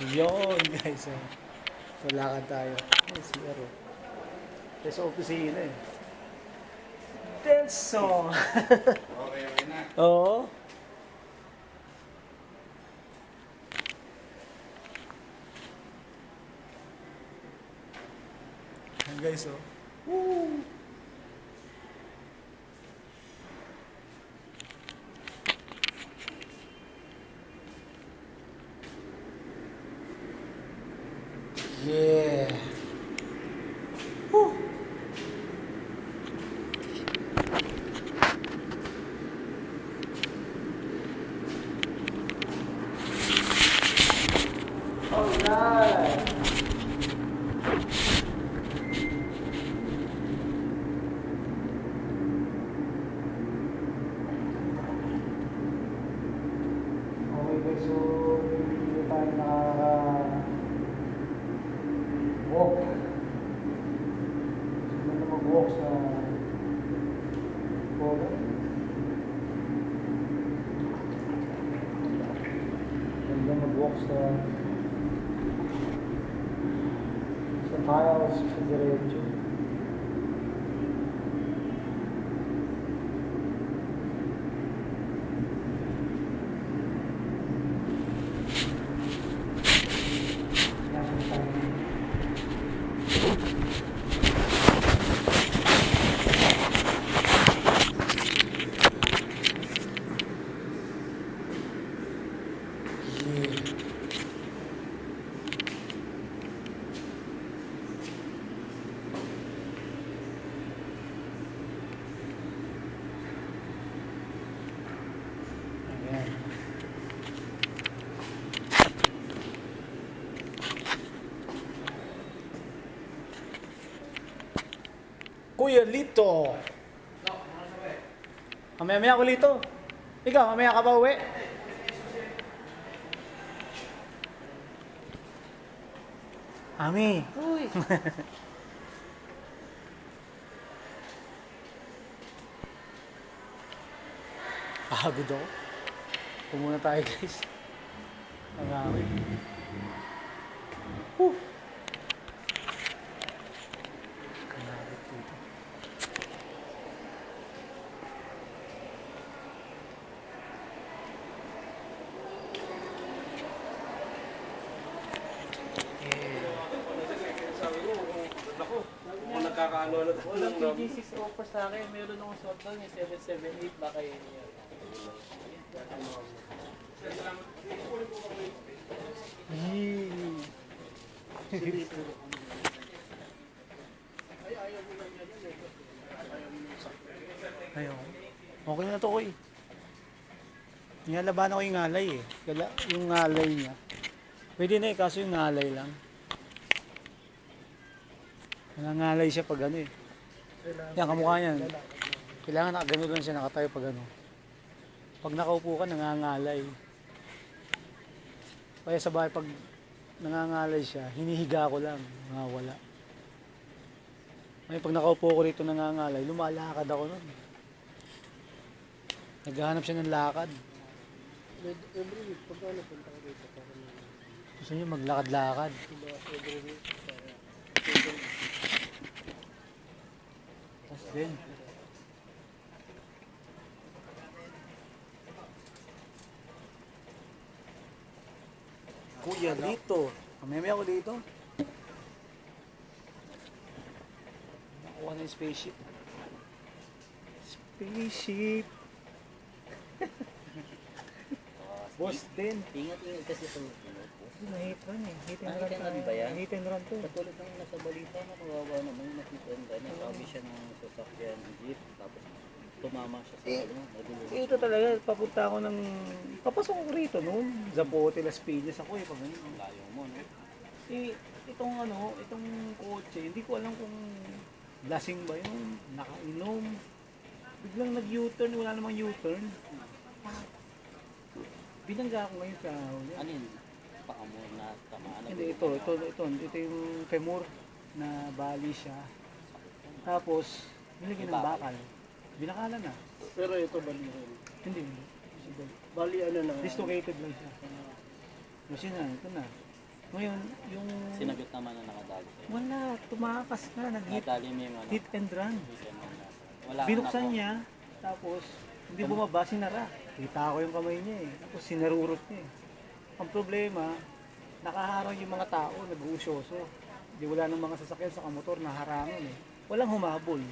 Yun, guys. Oh. So, lakad tayo. Ay, CR. Oh. Kaya sa opisina eh. Dance song! Okay, okay na. Oo. Ayan, guys, oh. Woo! Yeah. Woo. Alright. Okay guys, so hindi tayo walk. Sino na mag-walk sa polo? Ganda mag-walk sa tiles, sa diretso. Ayan. Kuya Lito. Mamaya ako Lito. Ikaw, mamaya ka ba uwi? Ami. Uy! Pagod ako. Pumuna tayo guys. Ang amin. Woo! Kanabit dito. Sabi ko, ako, kung nagkakaano ako Walang ng PG6 offer sa akin. Meron akong short down yung 778. Baka yun yun. Yee! Ayaw. Okay na to ko eh. Nilalaban ako yung ngalay eh. Yung ngalay niya. Pwede na eh, kaso yung ngalay lang. Nangangalay siya pag ano eh. Yan, kamukha niyan. Kailangan nakagano lang siya, nakatayo pag ano. Pag nakaupo ka, nangangalay. Kaya sa bahay, pag nangangalay siya, hinihiga ko lang, wala. Ngayon, pag nakaupo ko rito nangangalay, lumalakad ako nun. Naghahanap siya ng lakad. Every week, pagkano punta ka dito? Gusto niya maglakad-lakad. Every week. Tapos din. Kuya dito. Mamaya ako dito. Nakuha na yung spaceship. Spaceship. Boss din. Ingat-ingat kasi sa mga Hit run eh. Hit and Ah, run hit and run ba yan? Hit and run to. Katulad ng nasa balita na kawawa naman yung nakita nasabi siya ng sasakyan jeep tapos tumama siya sa nagulong. Ito talaga, papunta ako ng... Papasok ko rito noon. Zapote, Las Piñas ako eh. Pag ganun. Layo mo, no? Eh, itong kotse, hindi ko alam kung lasing ba yun, nakainom. Biglang nag-U-turn, wala namang U-turn. Binangga ako ngayon sa huli. Ano yun? Paa mo na tamaan? Hindi, ito yung femur na bali siya. Tapos, nilagyan ng bakal. Binakalan na. Pero ito bali rin. Hindi. Bali ano na. Dislocated lang siya. Kasi na, ito na. Ngayon, yung Sinagot naman na nakadali sa'yo. wala, tumakas na, nag-hit Natali mo yung ano. hit and run. Wala ka Binuksan na po. niya, tapos hindi bumaba, sinara. Kita ko yung kamay niya eh. Tapos sinarurot niya eh. Ang problema, nakaharang yung mga tao, nag-uusyoso. Di wala nang mga sasakyan sa kamotor, naharangan eh. Walang humabol.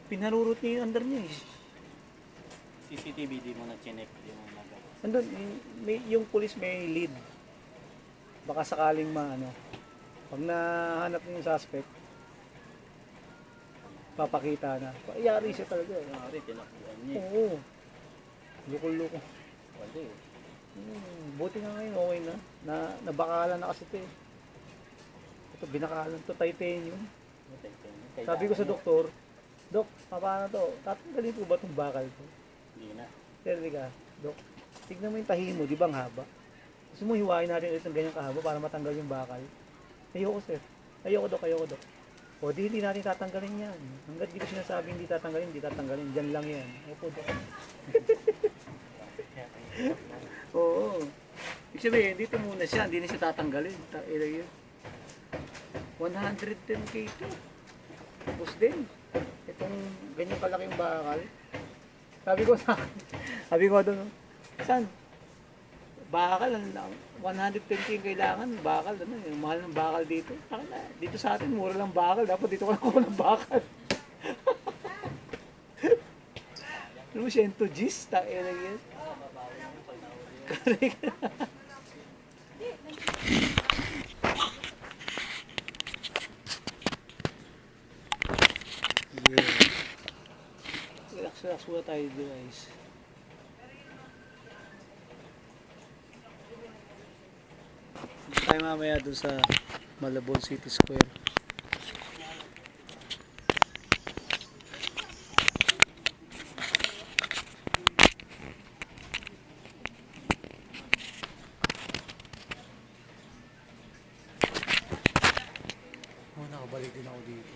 Pinarurot niya yung under niya eh. CCTV di mo na chinek yung nagawa. Andun, yung police may lead. Baka sakaling maano. Pag nahanap niya yung suspect, papakita na. Yari siya talaga eh. Kunwari, tinakbuhan niya. Oo. Lukol-lukol. Pwede eh. Buti nga ngayon, okay na. Nabakalan na kasi ito eh. Ito, binakalan to, titanium. Sabi ko sa doktor, Dok, paano to? Tatanggalin po ba itong bakal to? Hindi na. Pero ka, Dok, tignan mo yung tahi mo, di ba ang haba? Gusto mo hiwain natin ulit ng ganyang kahaba para matanggal yung bakal? Ayoko sir. Ayoko Dok. O di hindi natin tatanggalin yan. Hanggat di ko sinasabi hindi tatanggalin. Diyan lang yan. Opo Dok. Oo. Ibig sabihin, dito muna siya, hindi na siya tatanggalin. Ilay yun. 110k ito. Tapos din. Itong ganyan kalaking bakal. Sabi ko doon, saan? Bakal, 110k yung kailangan. Bakal, ano, yung mahal ng bakal dito. Dito sa atin, mura lang bakal. Dapat dito ko lang kuha ng bakal. Ano mo, 100 Gs? Ilay yun. Correct. Relax muna tayo guys. Tayo mamaya dun sa Malabon City Square. Nakabalik din ako dito.